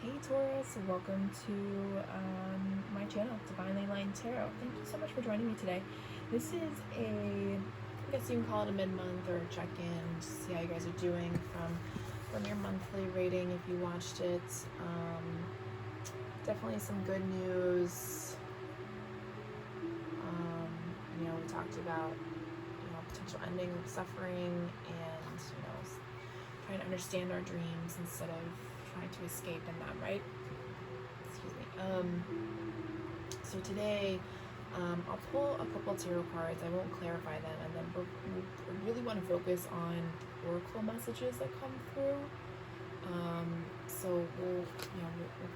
Hey Taurus, welcome to my channel, Divinely Aligned Tarot. Thank you so much for joining me today. This is I guess you can call it a mid-month or a check-in, just see how you guys are doing from your monthly rating if you watched it. Definitely some good news. We talked about, potential ending of suffering and, trying to understand our dreams instead of trying to escape in them, right? Excuse me. So today, I'll pull a couple tarot cards. I won't clarify them, and then we really want to focus on oracle messages that come through. So we'll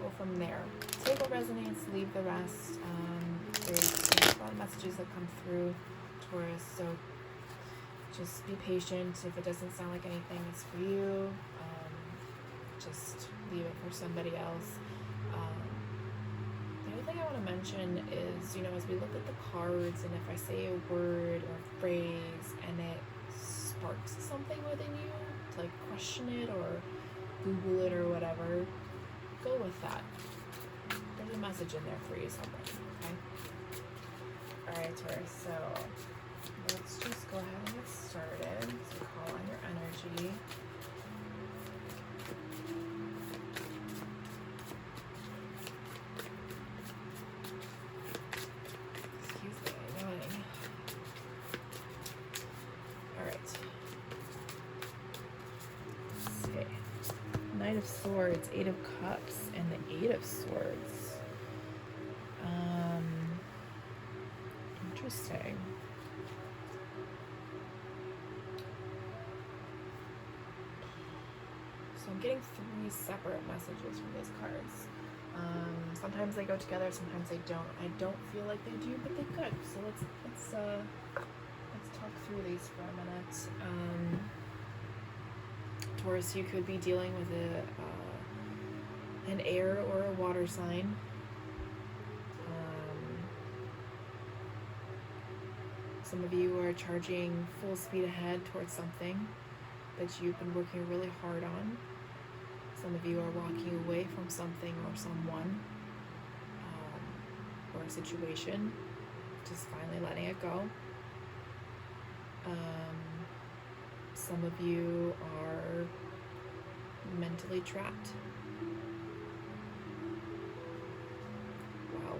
go from there. Take what resonates, leave the rest. There's a lot of messages that come through, Taurus. So just be patient. If it doesn't sound like anything, it's for you. Just leave it for somebody else. The other thing I want to mention is, as we look at the cards, and if I say a word or a phrase and it sparks something within you, to question it or Google it or whatever, go with that. There's a message in there for you somewhere, okay? Alright, Taurus, so let's just go ahead and get started. So call on your energy. Excuse me, I'm yawning. Alright. Let's see. Knight of Swords, Eight of Cups, and the Eight of Swords. Interesting. So I'm getting three separate messages from these cards. Sometimes they go together, sometimes they don't. I don't feel like they do, but they could. So let's talk through these for a minute. Taurus, you could be dealing with an air or a water sign. Some of you are charging full speed ahead towards something that you've been working really hard on. Some of you are walking away from something or someone or a situation, just finally letting it go. Some of you are mentally trapped. Wow.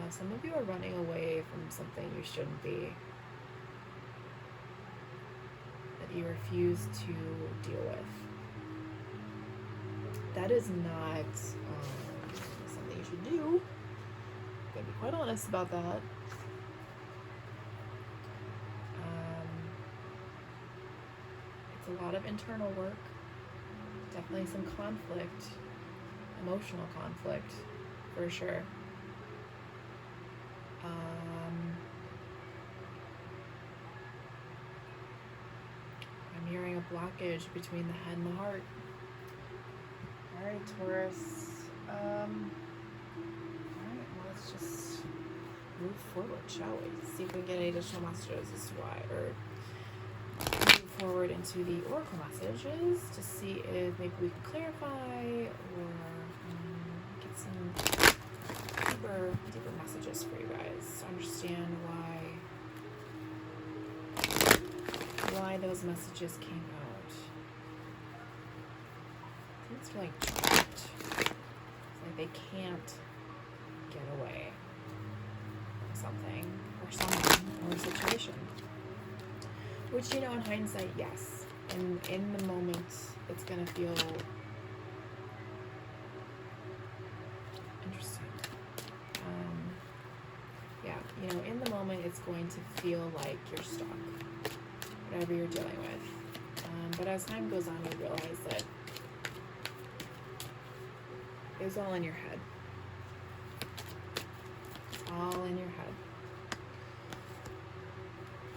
Some of you are running away from something you shouldn't be, that you refuse to deal with. That is not something you should do. I'm gonna be quite honest about that. It's a lot of internal work, definitely some conflict, emotional conflict, for sure. I'm hearing a blockage between the head and the heart. Alright, Taurus. Alright, well, let's just move forward, shall we? See if we can get any additional messages as to why, or move forward into the oracle messages to see if maybe we can clarify or get some deeper messages for you guys to understand why those messages came out. I think it's really trapped. It's like they can't get away from something or someone or a situation. Which, in hindsight, yes. And in the moment, it's going to feel interesting. In the moment, it's going to feel like you're stuck, whatever you're dealing with. But as time goes on, you realize that it was all in your head. It's all in your head.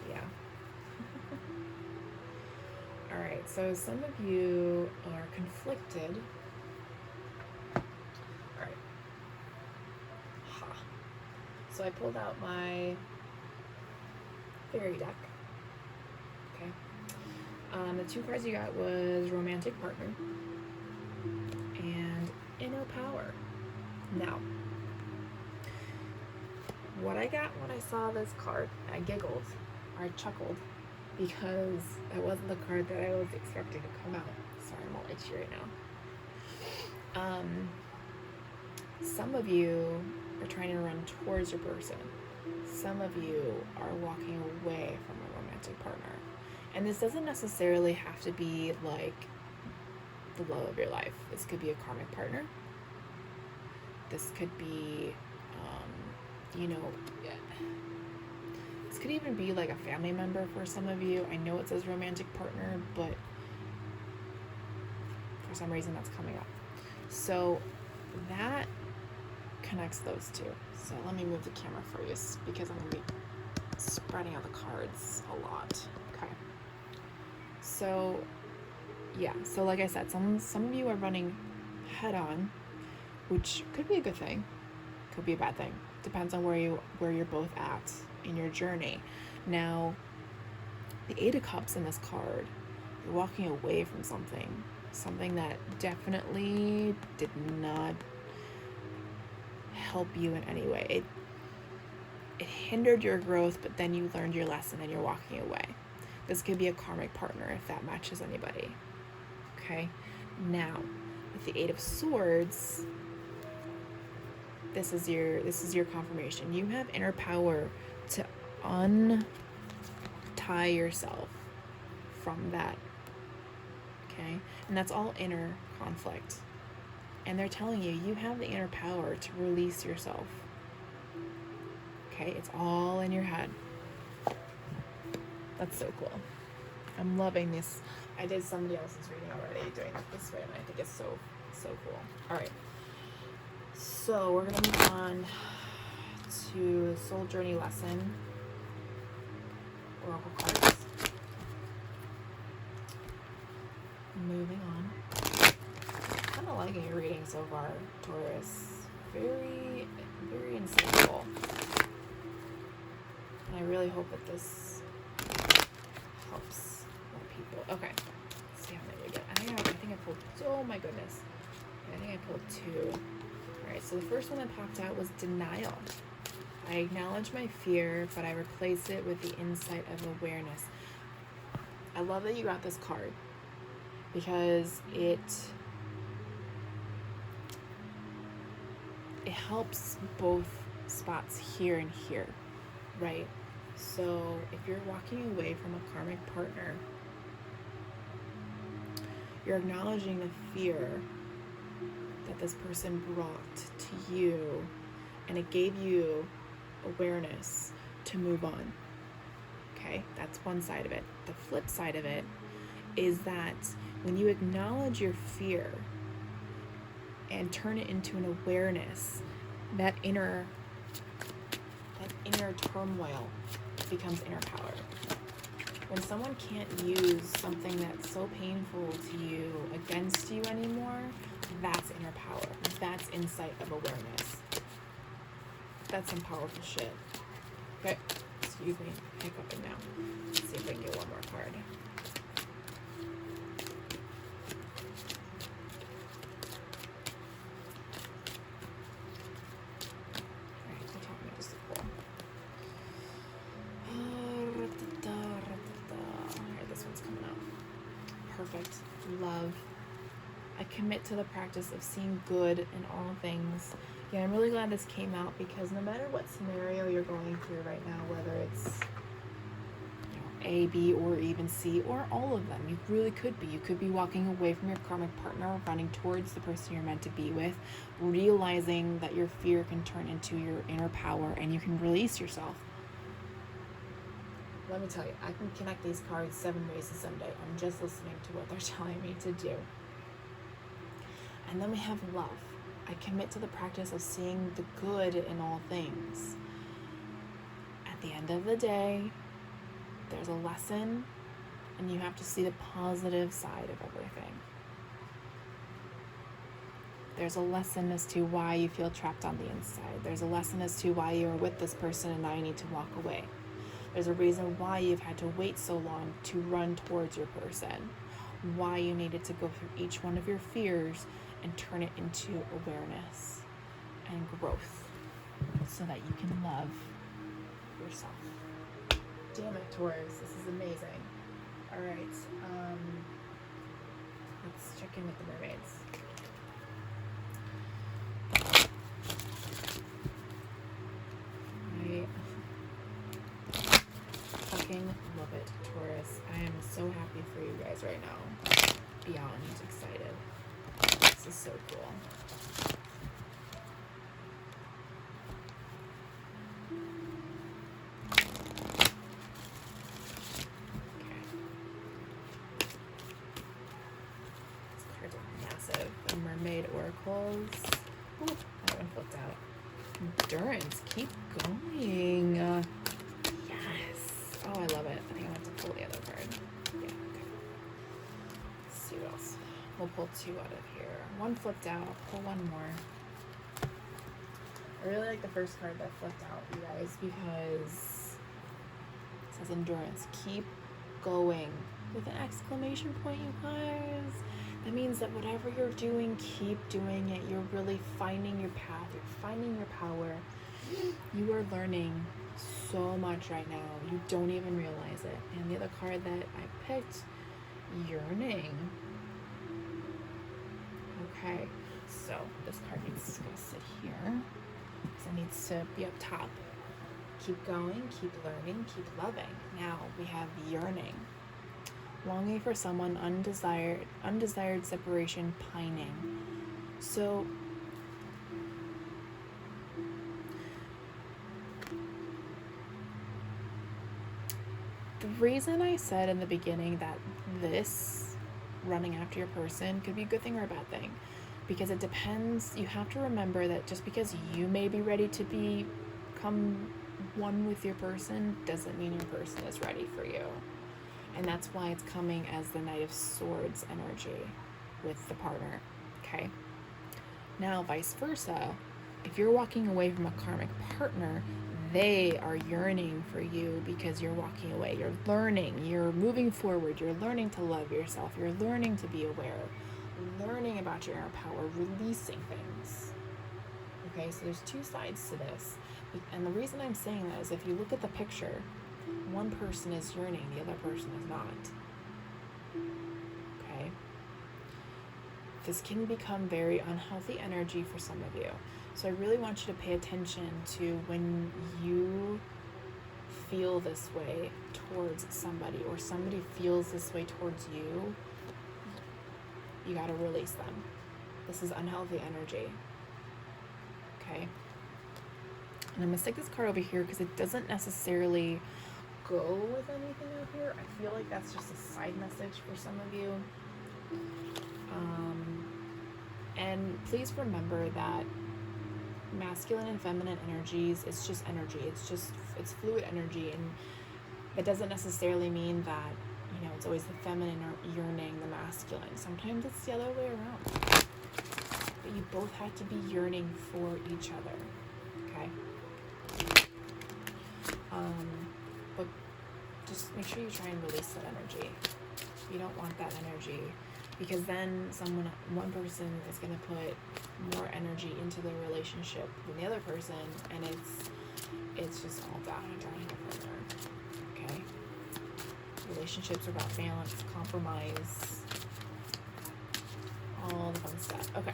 Yeah. Alright, so some of you are conflicted. Alright. So I pulled out my fairy deck. Okay. The two cards you got was romantic partner and inner power. Now, what I got when I saw this card, I giggled, or I chuckled, because that wasn't the card that I was expecting to come out. Sorry, I'm all itchy right now. Some of you are trying to run towards your person. Some of you are walking away from a romantic partner. And this doesn't necessarily have to be like the love of your life. This could be a karmic partner. This could be, this could even be like a family member for some of you. I know it says romantic partner, but for some reason that's coming up. So that connects those two. So let me move the camera for you because I'm going to be spreading out the cards a lot. Okay. So yeah, so like I said, some of you are running head on, which could be a good thing, could be a bad thing. Depends on where you're both at in your journey. Now, the Eight of Cups in this card, you're walking away from something that definitely did not help you in any way. It hindered your growth, but then you learned your lesson and you're walking away. This could be a karmic partner if that matches anybody. Okay? Now, with the Eight of Swords, this is your confirmation. You have inner power to untie yourself from that. Okay? And that's all inner conflict. And they're telling you, you have the inner power to release yourself. Okay? It's all in your head. That's so cool. I'm loving this. I did somebody else's reading already doing it this way, and I think it's so cool. All right. So we're going to move on to Soul Journey Lesson. Oracle cards. Moving on. Kind of liking your reading so far, Taurus. Very, very insightful. And I really hope that this helps more people. Okay. Let's see how many we get. I think I pulled, oh my goodness. I think I pulled two. Alright, so the first one that popped out was denial. I acknowledge my fear, but I replace it with the insight of awareness. I love that you got this card because it helps both spots here and here, right? So if you're walking away from a karmic partner, you're acknowledging the fear that this person brought to you, and it gave you awareness to move on. Okay, that's one side of it. The flip side of it is that when you acknowledge your fear and turn it into an awareness, that inner turmoil becomes inner power. When someone can't use something that's so painful to you against you anymore, that's inner power. That's insight of awareness. That's some powerful shit. Okay, excuse me, hiccuping now. Let's see if I can get one more card. Alright, so tell me just a pull. Alright, this one's coming out. Perfect. Love. I commit to the practice of seeing good in all things. Yeah, I'm really glad this came out because no matter what scenario you're going through right now, whether it's A, B, or even C, or all of them, you really could be. You could be walking away from your karmic partner, running towards the person you're meant to be with, realizing that your fear can turn into your inner power and you can release yourself. Let me tell you, I can connect these cards 7 ways to Sunday. I'm just listening to what they're telling me to do. And then we have love. I commit to the practice of seeing the good in all things. At the end of the day, there's a lesson, and you have to see the positive side of everything. There's a lesson as to why you feel trapped on the inside. There's a lesson as to why you're with this person and now you need to walk away. There's a reason why you've had to wait so long to run towards your person, why you needed to go through each one of your fears and turn it into awareness and growth so that you can love yourself. Damn it, Taurus, this is amazing. All right, let's check in with the mermaids. I fucking love it, Taurus. I am so happy for you guys right now. Beyond excited. This is so cool. Mermaid oracles. Ooh, that one flipped out. Endurance, keep going. Yes. Oh, I love it. I think I want to pull the other card. Yeah, okay. Let's see what else. We'll pull 2 out of here. One flipped out. I'll pull 1 more. I really like the first card that flipped out, you guys, because it says endurance. Keep going. With an exclamation point, you guys. That means that whatever you're doing, keep doing it. You're really finding your path. You're finding your power. You are learning so much right now. You don't even realize it. And the other card that I picked, yearning. Okay, so this card needs to go sit here. So it needs to be up top. Keep going, keep learning, keep loving. Now we have yearning. Longing for someone, undesired separation, pining. So the reason I said in the beginning that this running after your person could be a good thing or a bad thing, because it depends. You have to remember that just because you may be ready to become one with your person doesn't mean your person is ready for you. And that's why it's coming as the Knight of Swords energy with the partner, okay? Now, vice versa, if you're walking away from a karmic partner, they are yearning for you because you're walking away. You're learning, you're moving forward, you're learning to love yourself, you're learning to be aware, learning about your inner power, releasing things. Okay, so there's 2 sides to this. And the reason I'm saying that is if you look at the picture, one person is yearning, the other person is not. Okay? This can become very unhealthy energy for some of you. So I really want you to pay attention to when you feel this way towards somebody or somebody feels this way towards you, you got to release them. This is unhealthy energy. Okay? And I'm going to stick this card over here because it doesn't necessarily go with anything out here. I feel like that's just a side message for some of you. And please remember that masculine and feminine energies, it's just energy. It's fluid energy, and it doesn't necessarily mean that, you know, it's always the feminine or yearning the masculine. Sometimes it's the other way around. But you both have to be yearning for each other. Okay? But just make sure you try and release that energy. You don't want that energy, because then one person is going to put more energy into the relationship than the other person, and it's just all down and drowning from there. Okay? Relationships are about balance, compromise, all the fun stuff. Okay,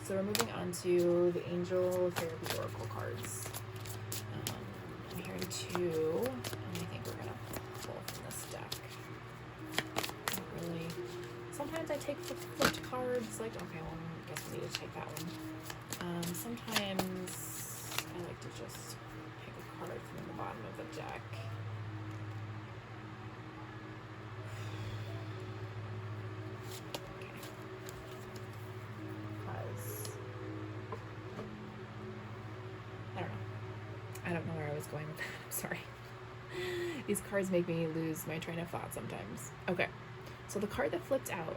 so we're moving on to the Angel Therapy Oracle cards. I'm hearing 2, and I think we're going to pull from this deck. Really. Sometimes I take flipped cards, like, okay, well, I guess we need to take that one. Sometimes I like to just pick a card from the bottom of the deck. Okay. Because I don't know where I was going with that. I'm sorry. These cards make me lose my train of thought sometimes. Okay. So the card that flipped out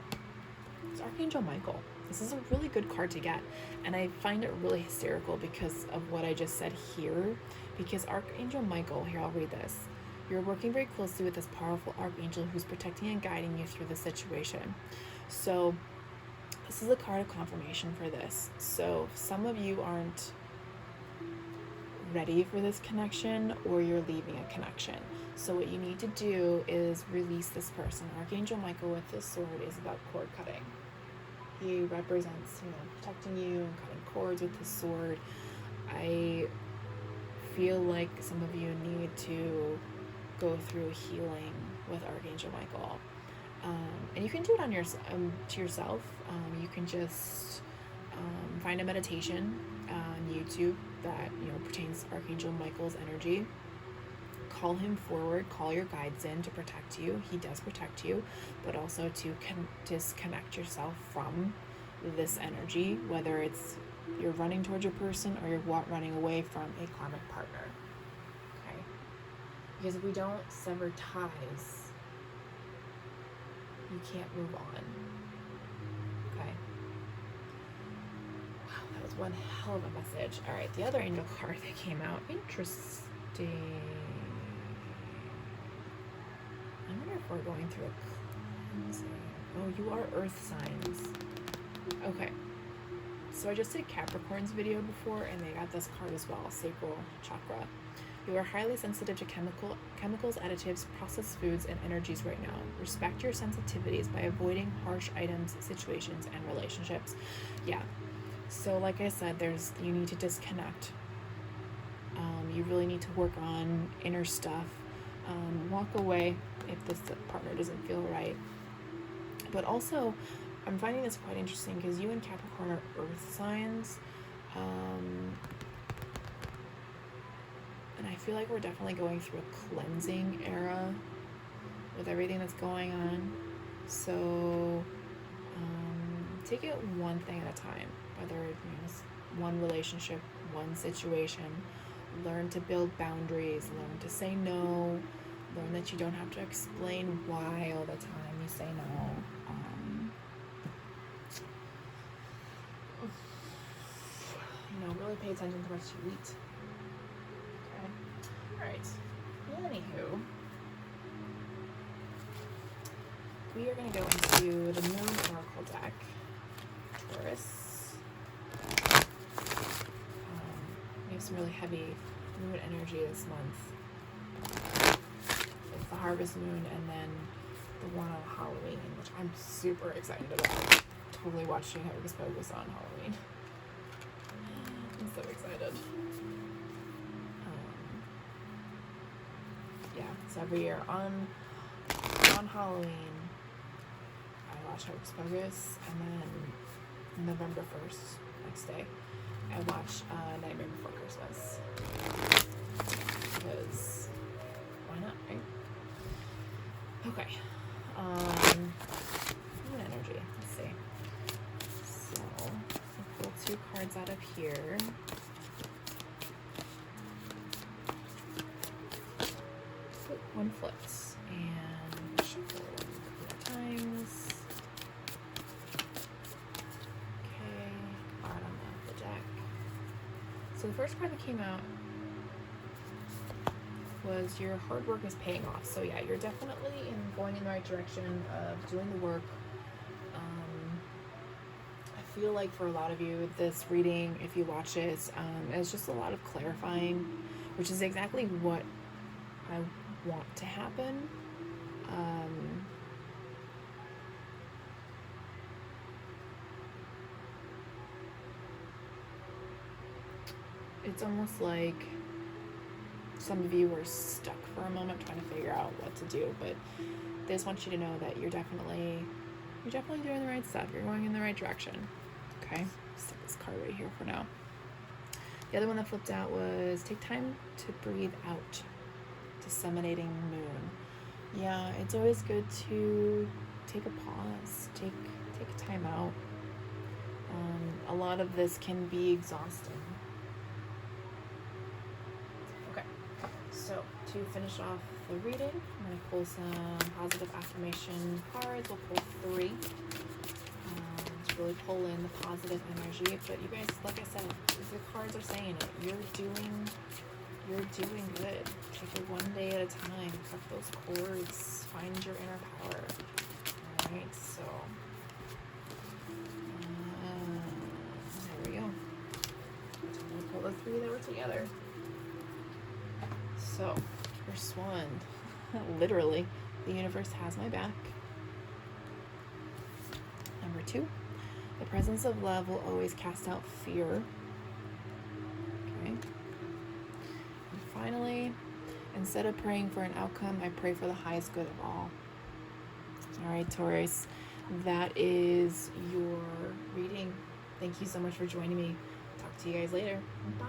is Archangel Michael. This is a really good card to get, and I find it really hysterical because of what I just said here, because Archangel Michael, here, I'll read this. You're working very closely with this powerful archangel who's protecting and guiding you through the situation. So this is a card of confirmation for this. So some of you aren't ready for this connection, or you're leaving a connection. So what you need to do is release this person. Archangel Michael with this sword is about cord cutting. He represents, protecting you and cutting cords with his sword. I feel like some of you need to go through healing with Archangel Michael. And you can do it on to yourself. You can just find a meditation on YouTube that pertains to Archangel Michael's energy. Call him forward, call your guides in to protect you. He does protect you, but also to disconnect yourself from this energy, whether it's you're running towards your person or you're running away from a karmic partner. Okay? Because if we don't sever ties, you can't move on. Okay? Wow, that was one hell of a message. All right, the other angel card that came out, interesting. I wonder if we're going through a cleansing. Oh, you are earth signs. Okay. So I just did Capricorn's video before, and they got this card as well, sacral chakra. You are highly sensitive to chemicals, additives, processed foods, and energies right now. Respect your sensitivities by avoiding harsh items, situations, and relationships. Yeah. So like I said, you need to disconnect. You really need to work on inner stuff. Walk away if this partner doesn't feel right. But also, I'm finding this quite interesting because you and Capricorn are earth signs. And I feel like we're definitely going through a cleansing era with everything that's going on. So take it one thing at a time, whether it's one relationship, one situation. Learn to build boundaries, learn to say no, learn that you don't have to explain why all the time you say no. Really pay attention to what you eat. Okay. Alright. Anywho, we are going to go into the Moon Oracle deck. Taurus. We have some really heavy moon energy this month. It's the Harvest Moon and then the one on Halloween, which I'm super excited about. Totally watching Hocus Pocus on Halloween. I'm so excited. So every year on Halloween, I watch Hocus Pocus, and then November 1st, next day, I watch Nightmare Before Christmas. Because why not, right? Okay. Moon energy. Let's see. So we'll pull two cards out of here. One flips and shuffle a couple more times. Okay, bottom of the deck. So the first card that came out was your hard work is paying off. So yeah, you're definitely going in the right direction of doing the work. I feel like for a lot of you, this reading, if you watch it, is just a lot of clarifying, which is exactly what I want to happen. It's almost like some of you were stuck for a moment trying to figure out what to do, but they just want you to know that you're definitely doing the right stuff. You're going in the right direction. Okay, stick this card right here for now. The other one that flipped out was take time to breathe out. Disseminating moon. Yeah, it's always good to take a pause, take a time out. A lot of this can be exhausting. Okay, so to finish off the reading, I'm going to pull some positive affirmation cards. We'll pull 3 to really pull in the positive energy. But you guys, like I said, the cards are saying it. You're doing You're doing good. Take it one day at a time. Cut those cords. Find your inner power. Alright, so there we go. We'll pull the three that were together. So, first one. Literally, the universe has my back. Number 2. The presence of love will always cast out fear. Okay. And finally, instead of praying for an outcome, I pray for the highest good of all. All right, Taurus, that is your reading. Thank you so much for joining me. Talk to you guys later. Bye.